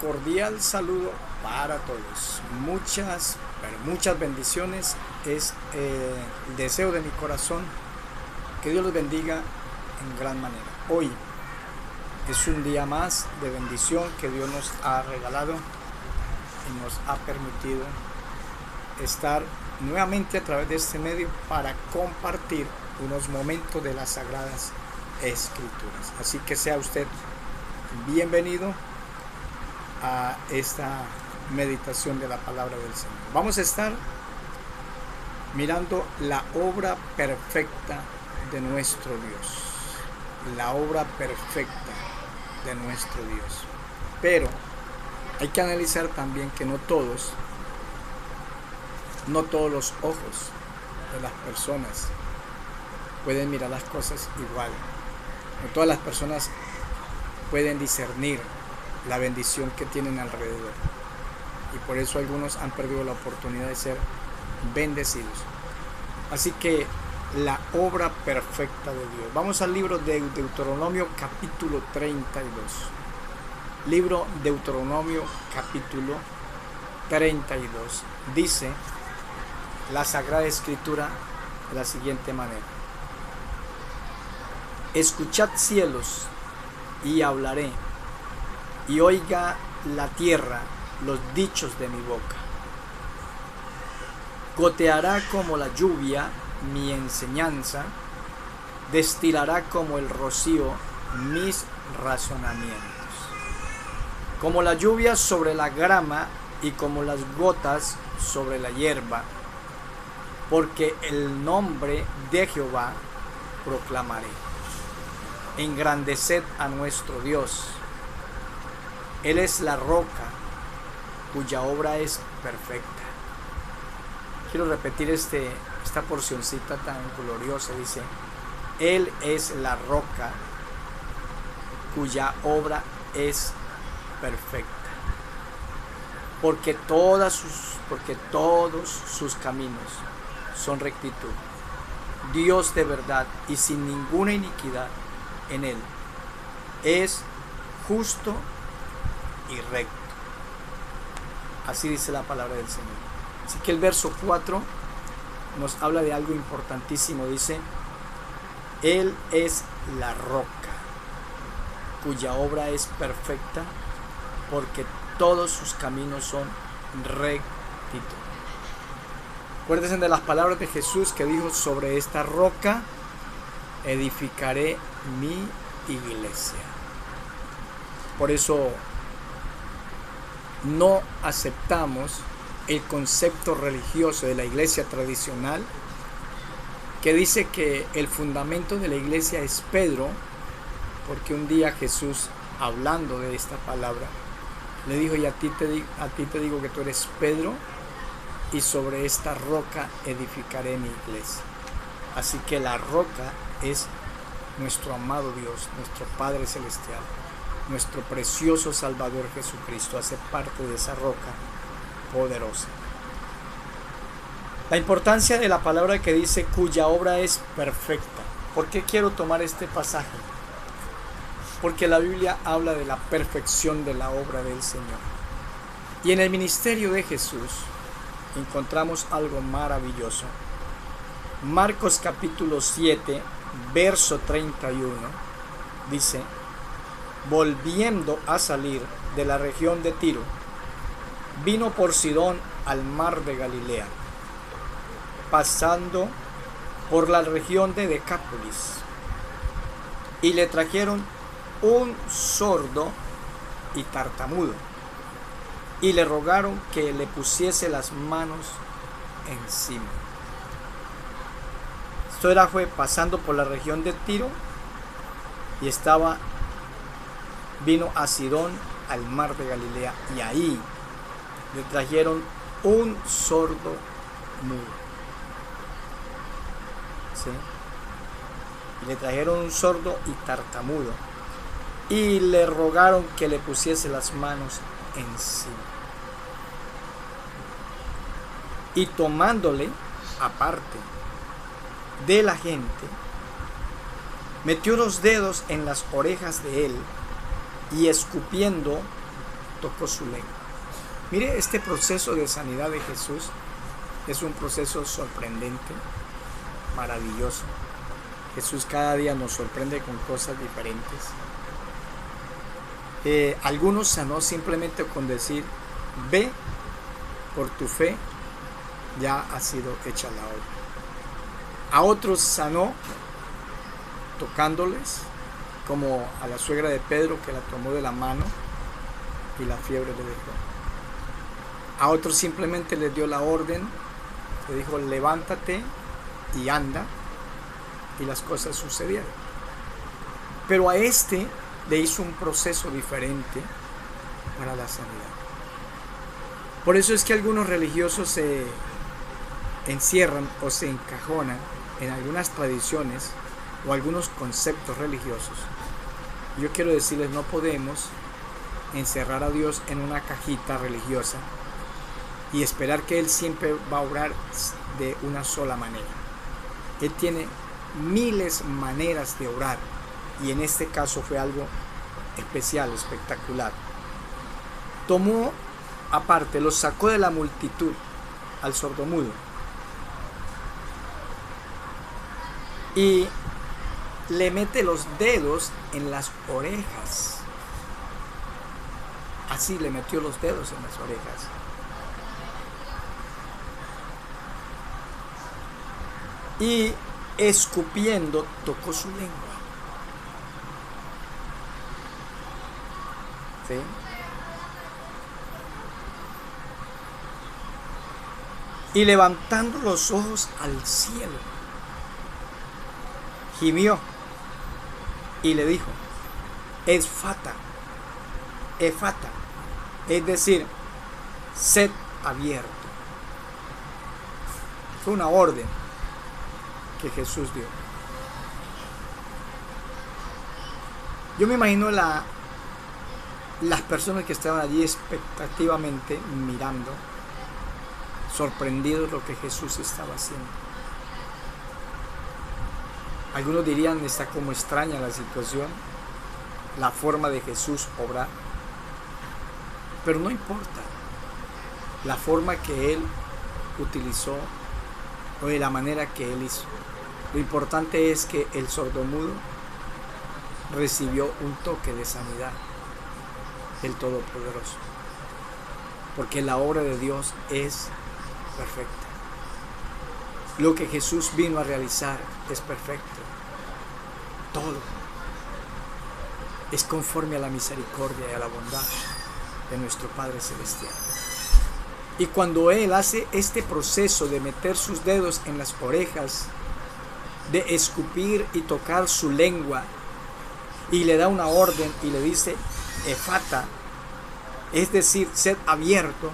Cordial saludo para todos. Muchas bendiciones. Es el deseo de mi corazón que Dios los bendiga en gran manera. Hoy es un día más de bendición que Dios nos ha regalado y nos ha permitido estar nuevamente a través de este medio para compartir unos momentos de las Sagradas Escrituras. Así que sea usted bienvenido a esta meditación de la palabra del Señor. Vamos a estar mirando la obra perfecta de nuestro Dios. La obra perfecta de nuestro Dios. Pero hay que analizar también que no todos los ojos de las personas pueden mirar las cosas igual. No todas las personas pueden discernir la bendición que tienen alrededor. Y por eso algunos han perdido la oportunidad de ser bendecidos. Así que la obra perfecta de Dios. Vamos al libro de Deuteronomio capítulo 32. Libro Deuteronomio capítulo 32. Dice la Sagrada Escritura de la siguiente manera: escuchad cielos y hablaré, y oiga la tierra los dichos de mi boca. Goteará como la lluvia mi enseñanza, destilará como el rocío mis razonamientos. Como la lluvia sobre la grama y como las gotas sobre la hierba, porque el nombre de Jehová proclamaré. Engrandeced a nuestro Dios. Él es la roca cuya obra es perfecta. Quiero repetir esta porcioncita tan gloriosa. Dice: Él es la roca cuya obra es perfecta. Porque todos sus caminos son rectitud. Dios de verdad y sin ninguna iniquidad en él. Es justo y recto. Así dice la palabra del Señor. Así que el verso 4 nos habla de algo importantísimo. Dice: Él es la roca cuya obra es perfecta, porque todos sus caminos son rectitud. Acuérdense de las palabras de Jesús que dijo: sobre esta roca edificaré mi iglesia. Por eso no aceptamos el concepto religioso de la iglesia tradicional, que dice que el fundamento de la iglesia es Pedro, porque un día Jesús, hablando de esta palabra, le dijo: y a ti te digo que tú eres Pedro, y sobre esta roca edificaré mi iglesia. Así que la roca es nuestro amado Dios, nuestro Padre Celestial, nuestro precioso Salvador Jesucristo. Hace parte de esa roca poderosa. La importancia de la palabra que dice cuya obra es perfecta. ¿Por qué quiero tomar este pasaje? Porque la Biblia habla de la perfección de la obra del Señor. Y en el ministerio de Jesús encontramos algo maravilloso. Marcos capítulo 7, verso 31, dice: volviendo a salir de la región de Tiro, vino por Sidón al mar de Galilea, pasando por la región de Decápolis, y le trajeron un sordo y tartamudo, y le rogaron que le pusiese las manos encima. Esto fue pasando por la región de Tiro, y vino a Sidón al mar de Galilea, y ahí le trajeron un sordo mudo. ¿Sí? Y le trajeron un sordo y tartamudo, y le rogaron que le pusiese las manos encima. Y tomándole aparte de la gente, metió los dedos en las orejas de él, y escupiendo tocó su lengua. Mire, este proceso de sanidad de Jesús es un proceso sorprendente, maravilloso. Jesús cada día nos sorprende con cosas diferentes. Algunos sanó simplemente con decir: ve, por tu fe ya ha sido hecha la obra. A otros sanó tocándoles, como a la suegra de Pedro, que la tomó de la mano y la fiebre le dejó. A otros simplemente les dio la orden, le dijo: levántate y anda, y las cosas sucedieron. Pero a este le hizo un proceso diferente para la sanidad. Por eso es que algunos religiosos se encierran o se encajonan en algunas tradiciones o algunos conceptos religiosos. Yo quiero decirles, no podemos encerrar a Dios en una cajita religiosa y esperar que Él siempre va a obrar de una sola manera. Él tiene miles de maneras de orar, y en este caso fue algo especial, espectacular. Tomó aparte, lo sacó de la multitud al sordomudo y le mete los dedos en las orejas. Así le metió los dedos en las orejas. Y escupiendo tocó su lengua. ¿Sí? Y levantando los ojos al cielo, gimió y le dijo: Efata, Efata, es decir, sed abierto. Fue una orden que Jesús dio. Yo me imagino las personas que estaban allí expectativamente mirando, sorprendidos de lo que Jesús estaba haciendo. Algunos dirían: está como extraña la situación, la forma de Jesús obrar. Pero no importa la forma que Él utilizó o de la manera que Él hizo. Lo importante es que el sordomudo recibió un toque de sanidad del Todopoderoso, porque la obra de Dios es perfecta. Lo que Jesús vino a realizar es perfecto. Todo es conforme a la misericordia y a la bondad de nuestro Padre Celestial. Y cuando Él hace este proceso de meter sus dedos en las orejas, de escupir y tocar su lengua, y le da una orden y le dice: Efata, es decir, sed abierto,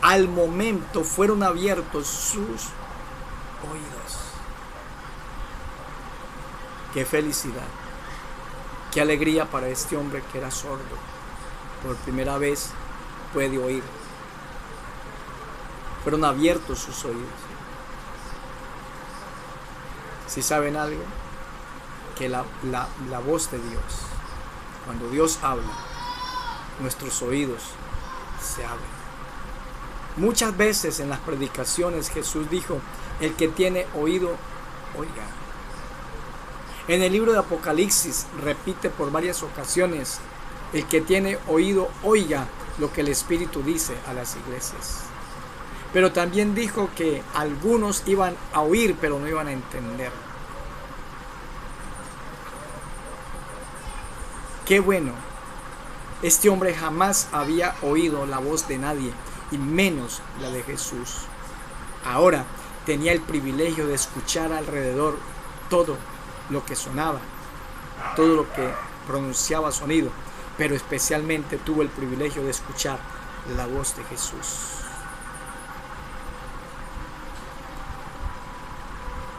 al momento fueron abiertos sus oídos. ¡Qué felicidad! ¡Qué alegría para este hombre que era sordo! Por primera vez puede oír. Fueron abiertos sus oídos. Si saben algo, que la voz de Dios, cuando Dios habla, nuestros oídos se abren. Muchas veces en las predicaciones Jesús dijo: el que tiene oído, oiga. En el libro de Apocalipsis repite por varias ocasiones: el que tiene oído, oiga lo que el Espíritu dice a las iglesias. Pero también dijo que algunos iban a oír, pero no iban a entender. ¡Qué bueno! Este hombre jamás había oído la voz de nadie, y menos la de Jesús. Ahora tenía el privilegio de escuchar alrededor todo lo que sonaba, todo lo que pronunciaba sonido, pero especialmente tuvo el privilegio de escuchar la voz de Jesús.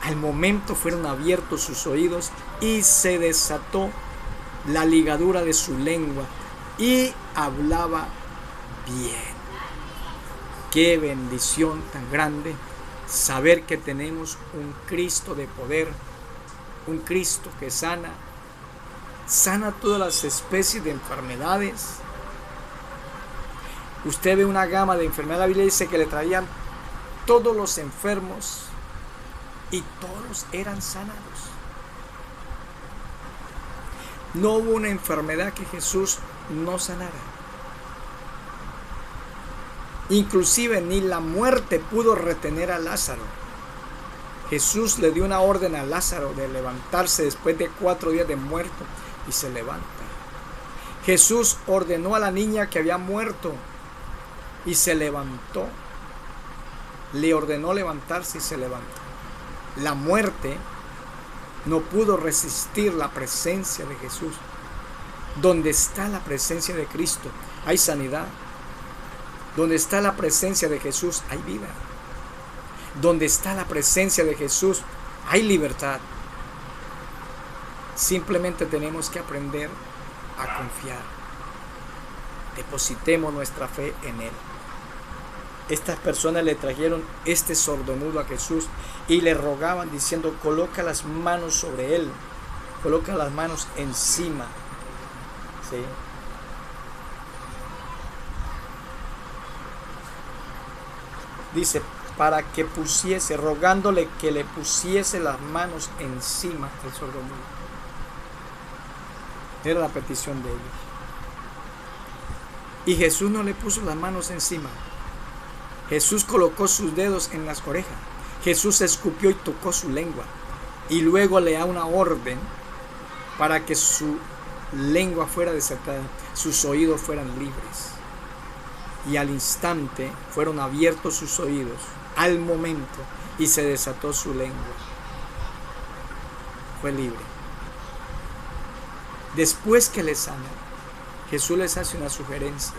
Al momento fueron abiertos sus oídos y se desató la ligadura de su lengua y hablaba bien. Qué bendición tan grande saber que tenemos un Cristo de poder, un Cristo que sana todas las especies de enfermedades, Usted ve una gama de enfermedades. La Biblia dice que le traían todos los enfermos y todos eran sanados. No hubo una enfermedad que Jesús no sanara. Inclusive ni la muerte pudo retener a Lázaro. Jesús le dio una orden a Lázaro de levantarse después de 4 días de muerto y se levanta. Jesús ordenó a la niña que había muerto y se levantó. Le ordenó levantarse y se levantó. La muerte no pudo resistir la presencia de Jesús. Donde está la presencia de Cristo, hay sanidad. Donde está la presencia de Jesús, hay vida. Donde está la presencia de Jesús, hay libertad. Simplemente tenemos que aprender a confiar. Depositemos nuestra fe en Él. Estas personas le trajeron este sordomudo a Jesús y le rogaban diciendo: coloca las manos sobre él, coloca las manos encima. ¿Sí? Dice, para que pusiese, rogándole que le pusiese las manos encima del sordomudo. Era la petición de ellos. Y Jesús no le puso las manos encima. Jesús colocó sus dedos en las orejas. Jesús escupió y tocó su lengua. Y luego le da una orden para que su lengua fuera desatada, sus oídos fueran libres. Y al instante fueron abiertos sus oídos, al momento, y se desató su lengua. Fue libre. Después que le sana, Jesús les hace una sugerencia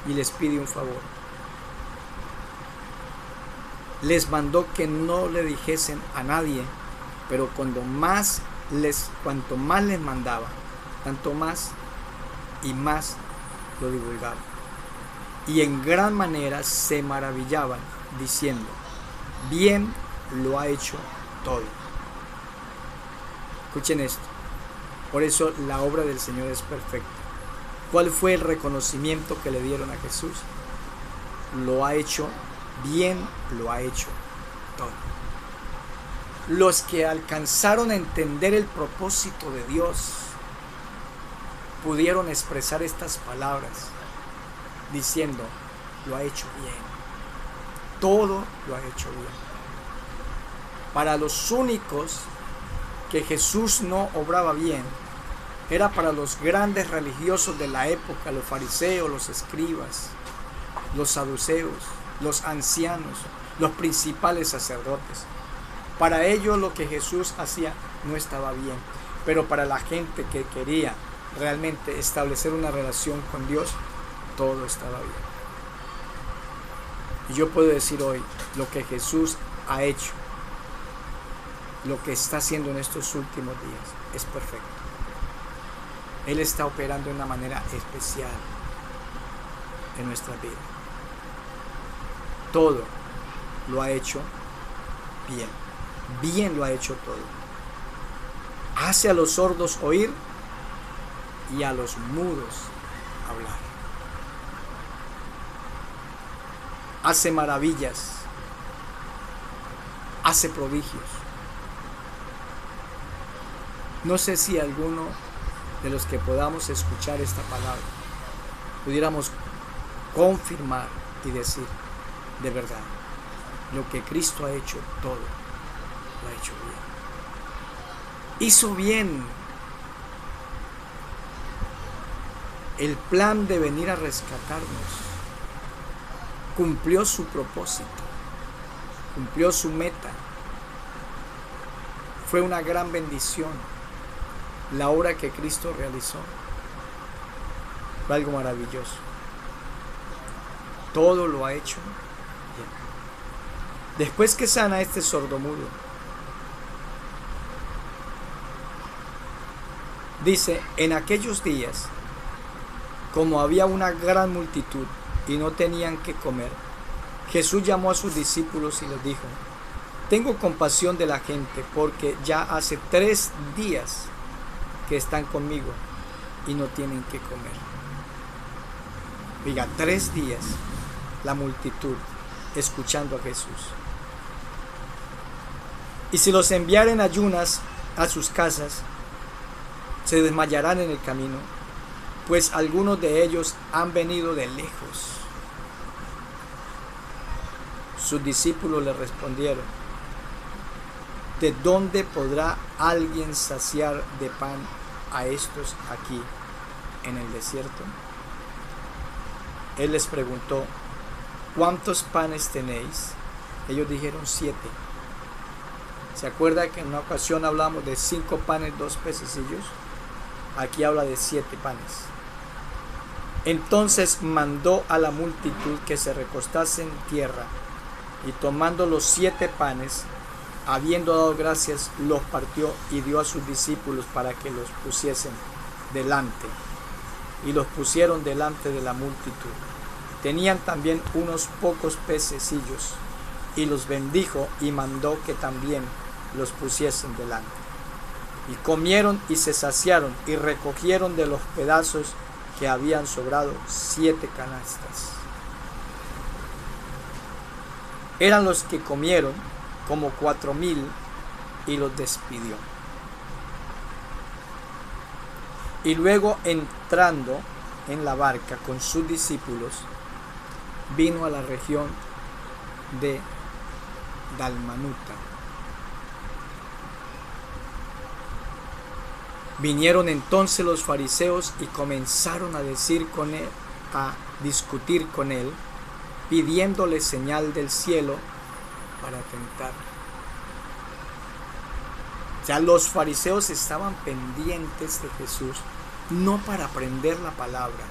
y les pide un favor. Les mandó que no le dijesen a nadie, pero cuanto más les mandaba, tanto más y más lo divulgaban. Y en gran manera se maravillaban, diciendo: bien lo ha hecho todo. Escuchen esto. Por eso la obra del Señor es perfecta. ¿Cuál fue el reconocimiento que le dieron a Jesús? Lo ha hecho bien, lo ha hecho todo. Los que alcanzaron a entender el propósito de Dios pudieron expresar estas palabras diciendo: lo ha hecho bien, todo lo ha hecho bien. Para los únicos que Jesús no obraba bien era para los grandes religiosos de la época, los fariseos, los escribas, los saduceos, los ancianos, los principales sacerdotes. Para ellos lo que Jesús hacía no estaba bien, pero para la gente que quería realmente establecer una relación con Dios, todo estaba bien. Y yo puedo decir hoy, lo que Jesús ha hecho, lo que está haciendo en estos últimos días, es perfecto. Él está operando de una manera especial en nuestra vida. Todo lo ha hecho bien. Bien lo ha hecho todo. Hace a los sordos oír y a los mudos hablar. Hace maravillas. Hace prodigios. No sé si alguno de los que podamos escuchar esta palabra pudiéramos confirmar y decir: de verdad, lo que Cristo ha hecho todo, lo ha hecho bien. Hizo bien el plan de venir a rescatarnos. Cumplió su propósito, cumplió su meta. Fue una gran bendición la obra que Cristo realizó. Fue algo maravilloso. Todo lo ha hecho bien. Después que sana a este sordomudo, dice: en aquellos días, como había una gran multitud y no tenían que comer, Jesús llamó a sus discípulos y les dijo: tengo compasión de la gente, porque ya hace 3 días que están conmigo y no tienen que comer. Diga, 3 días la multitud escuchando a Jesús. Y si los enviaren ayunas a sus casas, se desmayarán en el camino, pues algunos de ellos han venido de lejos. Sus discípulos le respondieron: ¿de dónde podrá alguien saciar de pan a estos aquí en el desierto? Él les preguntó: ¿cuántos panes tenéis? Ellos dijeron 7. ¿Se acuerda que en una ocasión hablamos de 5 panes, 2 pececillos? Aquí habla de 7 panes. Entonces mandó a la multitud que se recostase en tierra, y tomando los 7 panes, habiendo dado gracias, los partió y dio a sus discípulos para que los pusiesen delante. Y los pusieron delante de la multitud. Tenían también unos pocos pececillos, y los bendijo y mandó que también los pusiesen delante. Y comieron y se saciaron, y recogieron de los pedazos que habían sobrado 7 canastas. Eran los que comieron como 4,000, y los despidió. Y luego, entrando en la barca con sus discípulos, vino a la región de Dalmanuta. Vinieron entonces los fariseos y comenzaron a discutir con él, pidiéndole señal del cielo para tentarlo. Ya los fariseos estaban pendientes de Jesús, no para aprender la palabra,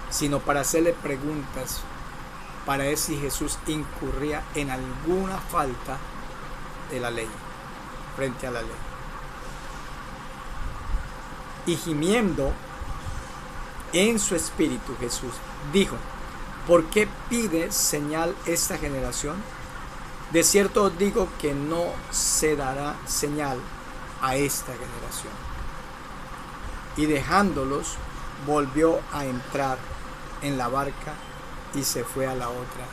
sino para hacerle preguntas para ver si Jesús incurría en alguna falta de la ley, frente a la ley. Y gimiendo en su espíritu, Jesús dijo: ¿por qué pide señal esta generación? De cierto os digo que no se dará señal a esta generación. Y dejándolos, volvió a entrar en la barca y se fue a la otra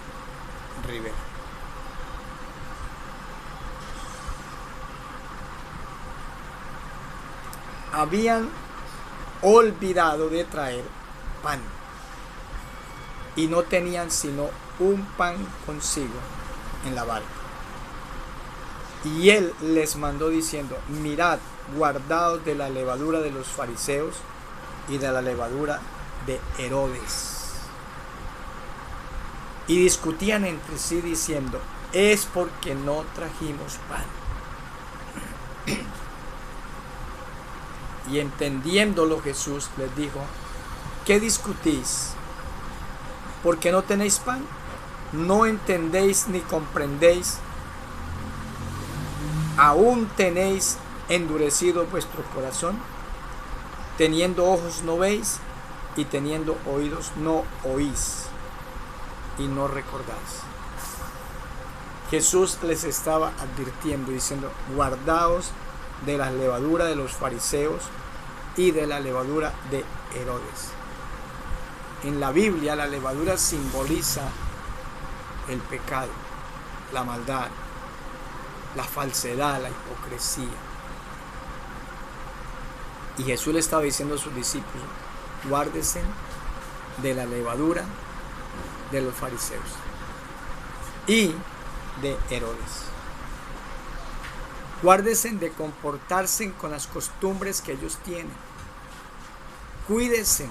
ribera. Habían olvidado de traer pan y no tenían sino un pan consigo en la barca. Y él les mandó diciendo: mirad, guardaos de la levadura de los fariseos y de la levadura de Herodes. Y discutían entre sí diciendo: es porque no trajimos pan. Y entendiéndolo Jesús les dijo: ¿qué discutís? ¿Por qué no tenéis pan? ¿No entendéis ni comprendéis? ¿Aún tenéis endurecido vuestro corazón? Teniendo ojos no veis, y teniendo oídos no oís, y no recordáis. Jesús les estaba advirtiendo, diciendo: guardaos de la levadura de los fariseos y de la levadura de Herodes. En la Biblia, la levadura simboliza el pecado, la maldad, la falsedad, la hipocresía. Y Jesús le estaba diciendo a sus discípulos: guárdense de la levadura de los fariseos y de Herodes. Guárdense de comportarse con las costumbres que ellos tienen. Cuídense.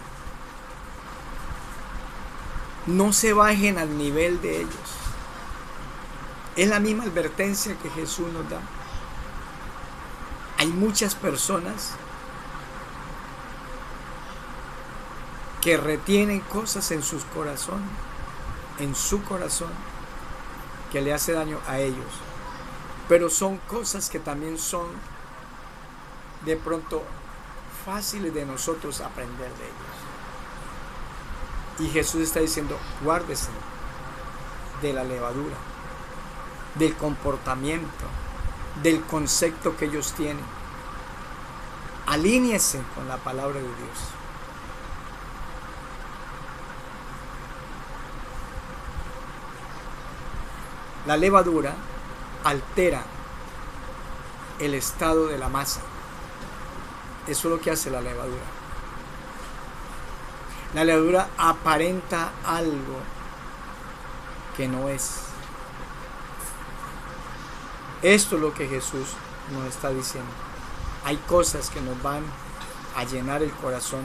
No se bajen al nivel de ellos. Es la misma advertencia que Jesús nos da. Hay muchas personas que retienen cosas en sus corazones, en su corazón, que le hace daño a ellos. Pero son cosas que también son de pronto fáciles de nosotros aprender de ellos. Y Jesús está diciendo: guárdese de la levadura, del comportamiento, del concepto que ellos tienen. Alíñese con la palabra de Dios. La levadura altera el estado de la masa. Eso es lo que hace la levadura. La levadura aparenta algo que no es. Esto es lo que Jesús nos está diciendo. Hay cosas que nos van a llenar el corazón,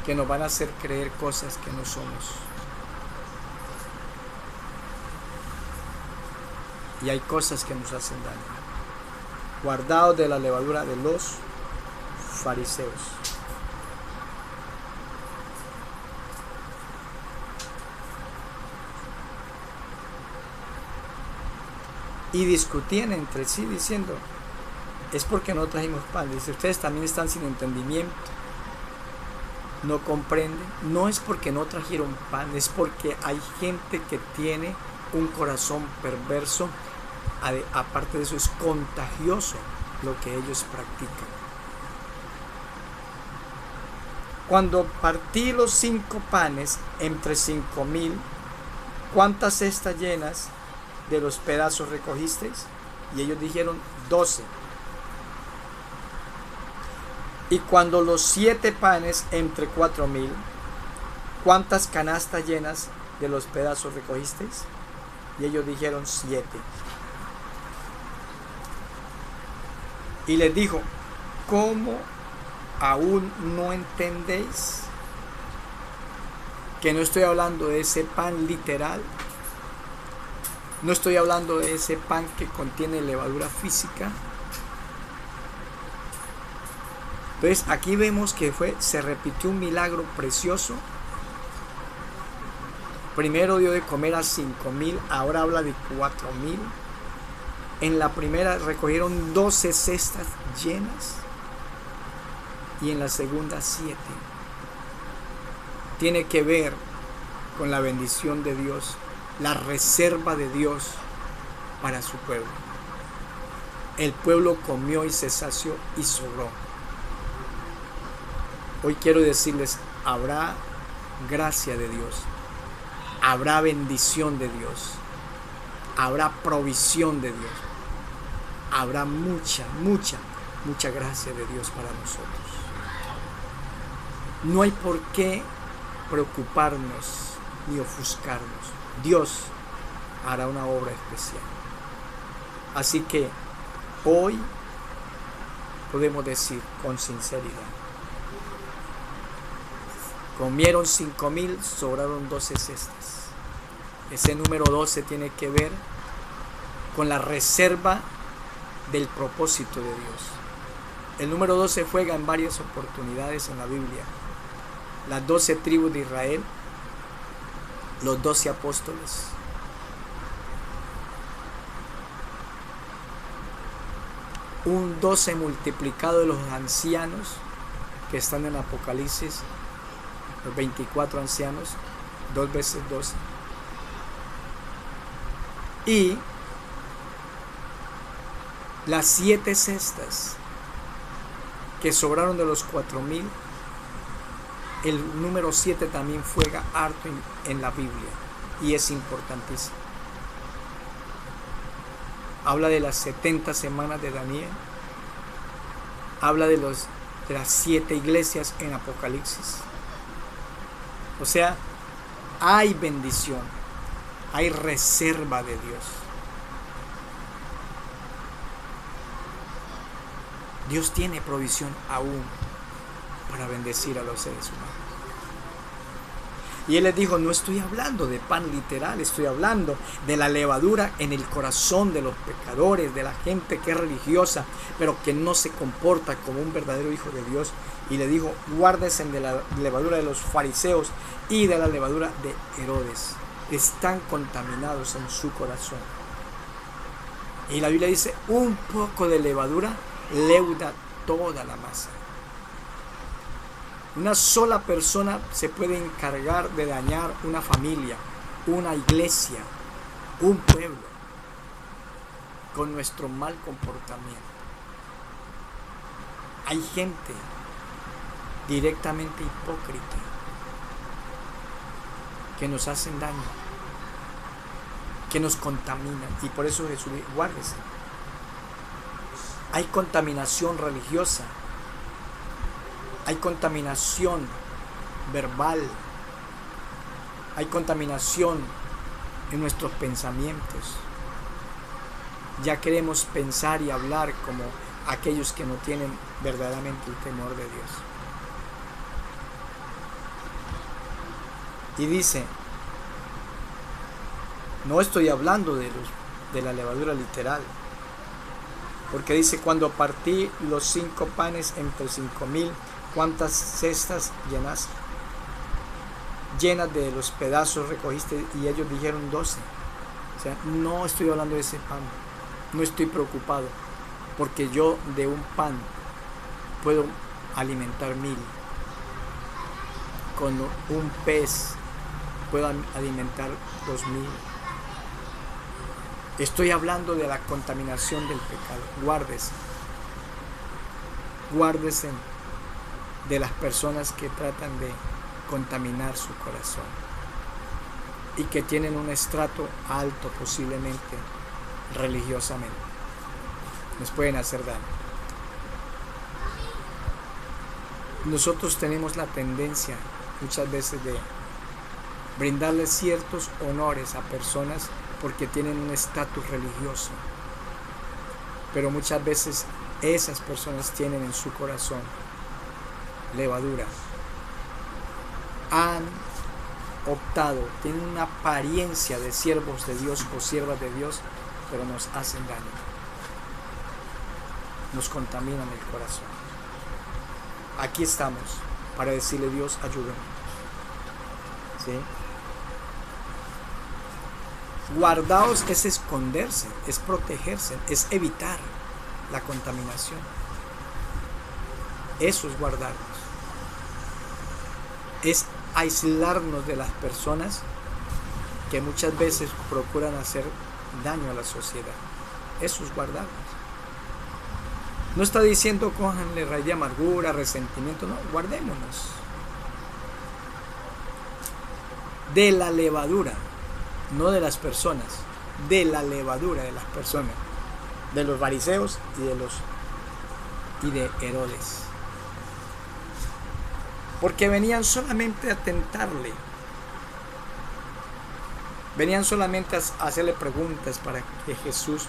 que nos van a hacer creer cosas que no somos. Y hay cosas que nos hacen daño. Guardados de la levadura de los fariseos. Y discutían entre sí diciendo, es porque no trajimos pan. Dice, ustedes también están sin entendimiento. No comprenden. No es porque no trajeron pan, es porque hay gente que tiene un corazón perverso. Aparte de eso, es contagioso lo que ellos practican. Cuando partí los 5 panes entre 5,000, ¿cuántas cestas llenas de los pedazos recogisteis? Y ellos dijeron 12. Y cuando los 7 panes entre 4,000, ¿cuántas canastas llenas de los pedazos recogisteis? Y ellos dijeron 7. Y les dijo, ¿cómo aún no entendéis que no estoy hablando de ese pan literal? No estoy hablando de ese pan que contiene levadura física. Entonces aquí vemos que se repitió un milagro precioso. Primero dio de comer a 5,000, ahora habla de 4,000. En la primera recogieron 12 cestas llenas y en la segunda 7. Tiene que ver con la bendición de Dios, la reserva de Dios para su pueblo. El pueblo comió y se sació y sobró. Hoy quiero decirles, habrá gracia de Dios, habrá bendición de Dios, habrá provisión de Dios, habrá mucha gracia de Dios para nosotros. No hay por qué preocuparnos ni ofuscarnos. Dios hará una obra especial. Así que hoy podemos decir con sinceridad, comieron 5,000, sobraron 12 cestas. Ese número 12 tiene que ver con la reserva del propósito de Dios. El número 12 juega en varias oportunidades en la Biblia. Las 12 tribus de Israel, los 12 apóstoles. Un 12 multiplicado de los ancianos que están en Apocalipsis, los 24 ancianos, 2 veces 12. Y las 7 cestas que sobraron de los 4,000, el número 7 también juega harto en la Biblia y es importantísimo. Habla de las 70 semanas de Daniel, habla de las 7 iglesias en Apocalipsis. O sea, hay bendición, hay reserva de Dios. Dios tiene provisión aún para bendecir a los seres humanos. Y Él les dijo, no estoy hablando de pan literal, estoy hablando de la levadura en el corazón de los pecadores, de la gente que es religiosa, pero que no se comporta como un verdadero hijo de Dios. Y le dijo, guárdense de la levadura de los fariseos y de la levadura de Herodes. Están contaminados en su corazón. Y la Biblia dice, un poco de levadura leuda toda la masa. Una sola persona se puede encargar de dañar una familia, una iglesia, un pueblo, con nuestro mal comportamiento. Hay gente directamente hipócrita que nos hacen daño. que nos contaminan. Y por eso Jesús dice, guárdese. Hay contaminación religiosa, hay contaminación verbal, hay contaminación en nuestros pensamientos. Ya queremos pensar y hablar como aquellos que no tienen verdaderamente el temor de Dios. Y dice, no estoy hablando de la levadura literal, porque dice, cuando partí los 5 panes entre 5,000, ¿cuántas cestas llenaste? Llenas de los pedazos recogiste, y ellos dijeron 12. O sea, no estoy hablando de ese pan, no estoy preocupado, porque yo de un pan puedo alimentar 1,000. Con un pez puedo alimentar 2,000. Estoy hablando de la contaminación del pecado. Guárdese de las personas que tratan de contaminar su corazón y que tienen un estrato alto posiblemente religiosamente. Nos pueden hacer daño. Nosotros tenemos la tendencia muchas veces de brindarles ciertos honores a personas porque tienen un estatus religioso, pero muchas veces esas personas tienen en su corazón levadura. Han optado, tienen una apariencia de siervos de Dios o siervas de Dios, pero nos hacen daño, nos contaminan el corazón. Aquí estamos para decirle, Dios, ayúdame. ¿Sí? Guardaos es esconderse, es protegerse, es evitar la contaminación. Eso es guardarnos. Es aislarnos de las personas que muchas veces procuran hacer daño a la sociedad. Eso es guardarnos. No está diciendo cójanle raíz de amargura, resentimiento, no, guardémonos de la levadura, no de las personas, de la levadura de las personas, de los fariseos y de Herodes, porque venían solamente a tentarle, venían solamente a hacerle preguntas para que Jesús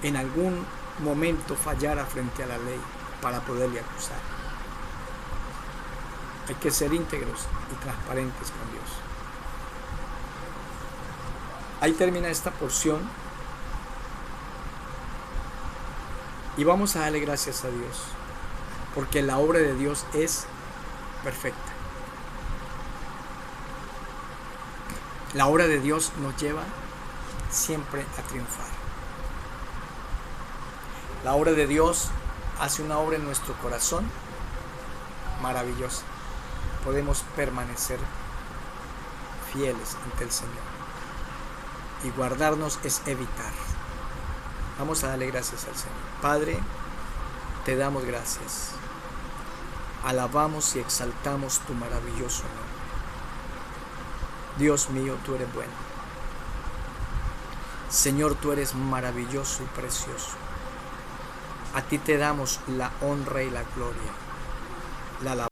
en algún momento fallara frente a la ley para poderle acusar. Hay que ser íntegros y transparentes con Dios. Ahí termina esta porción y vamos a darle gracias a Dios porque la obra de Dios es perfecta. La obra de Dios nos lleva siempre a triunfar. La obra de Dios hace una obra en nuestro corazón maravillosa. Podemos permanecer fieles ante el Señor. Y guardarnos es evitar. Vamos a darle gracias al Señor. Padre, te damos gracias. Alabamos y exaltamos tu maravilloso nombre. Dios mío, tú eres bueno. Señor, tú eres maravilloso y precioso. A ti te damos la honra y la gloria, la alabanza.